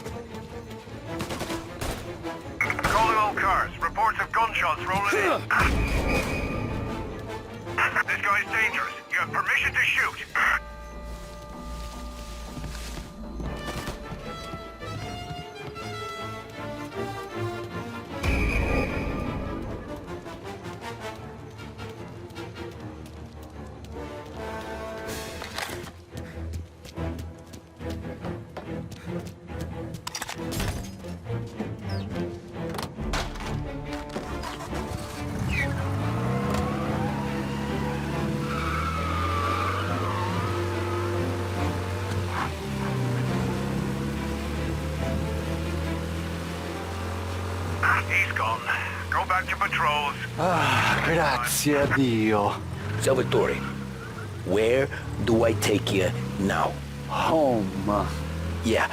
Calling all cars. Reports of gunshots rolling in. This guy's dangerous. You have permission to shoot. He's gone. Go back to patrols. Ah, grazie a Dio. Salvatore, where do I take you now? Home. Yeah,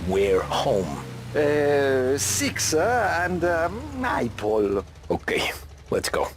where home? 6 and Maple. Okay, let's go.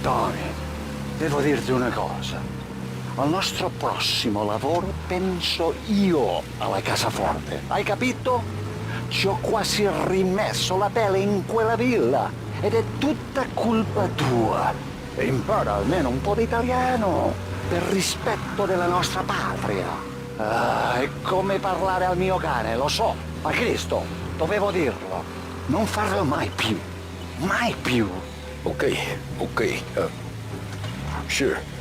Tommy, devo dirti una cosa. Al nostro prossimo lavoro penso io alla cassaforte. Hai capito? Ci ho quasi rimesso la pelle in quella villa ed è tutta colpa tua. E impara almeno un po' di italiano per rispetto della nostra patria. Ah, è come parlare al mio cane, lo so. Ma Cristo, dovevo dirlo. Non farlo mai più. Mai più. Okay, sure.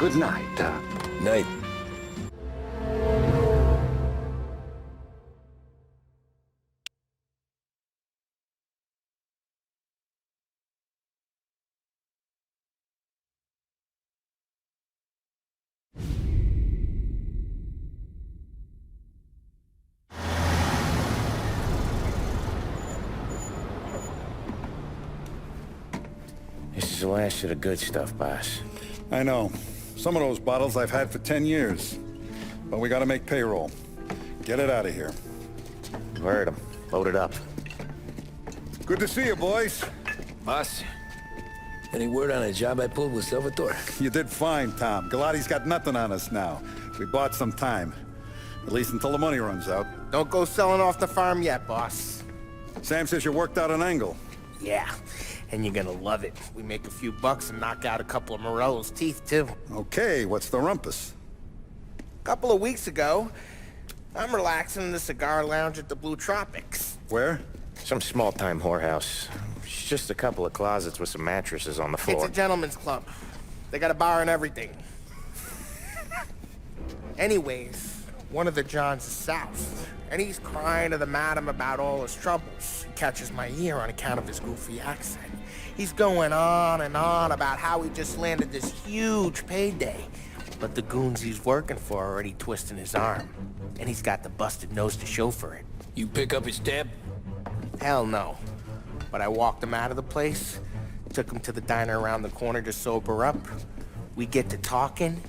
Good night. Night. This is the last of the good stuff, boss. I know. Some of those bottles I've had for 10 years. But we gotta make payroll. Get it out of here. Heard him. Load it up. Good to see you, boys. Boss, any word on a job I pulled with Salvatore? You did fine, Tom. Galati's got nothing on us now. We bought some time. At least until the money runs out. Don't go selling off the farm yet, boss. Sam says you worked out an angle. Yeah, and you're gonna love it. We make a few bucks and knock out a couple of Morello's teeth, too. Okay, what's the rumpus? A couple of weeks ago, I'm relaxing in the cigar lounge at the Blue Tropics. Where? Some small-time whorehouse. It's just a couple of closets with some mattresses on the floor. It's a gentleman's club. They got a bar and everything. Anyways, one of the Johns is south, and he's crying to the madam about all his troubles. He catches my ear on account of his goofy accent. He's going on and on about how he just landed this huge payday, but the goons he's working for are already twisting his arm, and he's got the busted nose to show for it. You pick up his tab? Hell no. But I walked him out of the place, took him to the diner around the corner to sober up. We get to talking.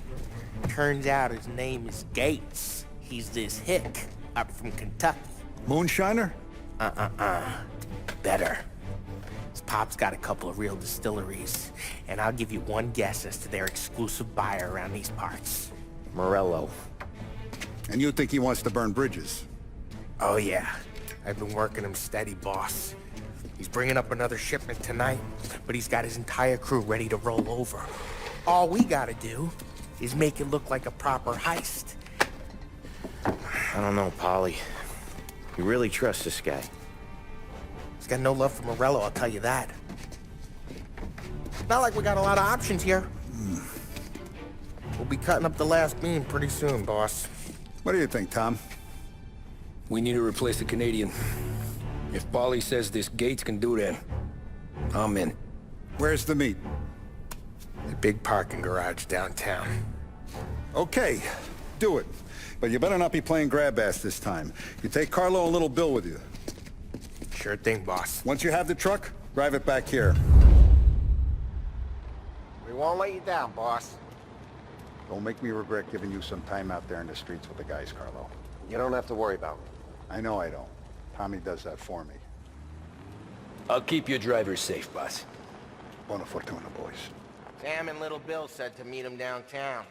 Turns out his name is Gates. He's this hick up from Kentucky. Moonshiner? Better. His pop's got a couple of real distilleries, and I'll give you one guess as to their exclusive buyer around these parts. Morello. And you think he wants to burn bridges? Oh yeah. I've been working him steady, boss. He's bringing up another shipment tonight, but he's got his entire crew ready to roll over. All we gotta do is make it look like a proper heist. I don't know, Polly. You really trust this guy? He's got no love for Morello, I'll tell you that. Not like we got a lot of options here. We'll be cutting up the last beam pretty soon, boss. What do you think, Tom? We need to replace the Canadian. If Paulie says this Gates can do that, I'm in. Where's the meet? The big parking garage downtown. Okay, do it. But you better not be playing grab ass this time. You take Carlo and Little Bill with you. Sure thing, boss. Once you have the truck, drive it back here. We won't let you down, boss. Don't make me regret giving you some time out there in the streets with the guys, Carlo. You don't have to worry about me. I know I don't. Tommy does that for me. I'll keep your driver safe, boss. Buona fortuna, boys. Sam and Little Bill said to meet him downtown.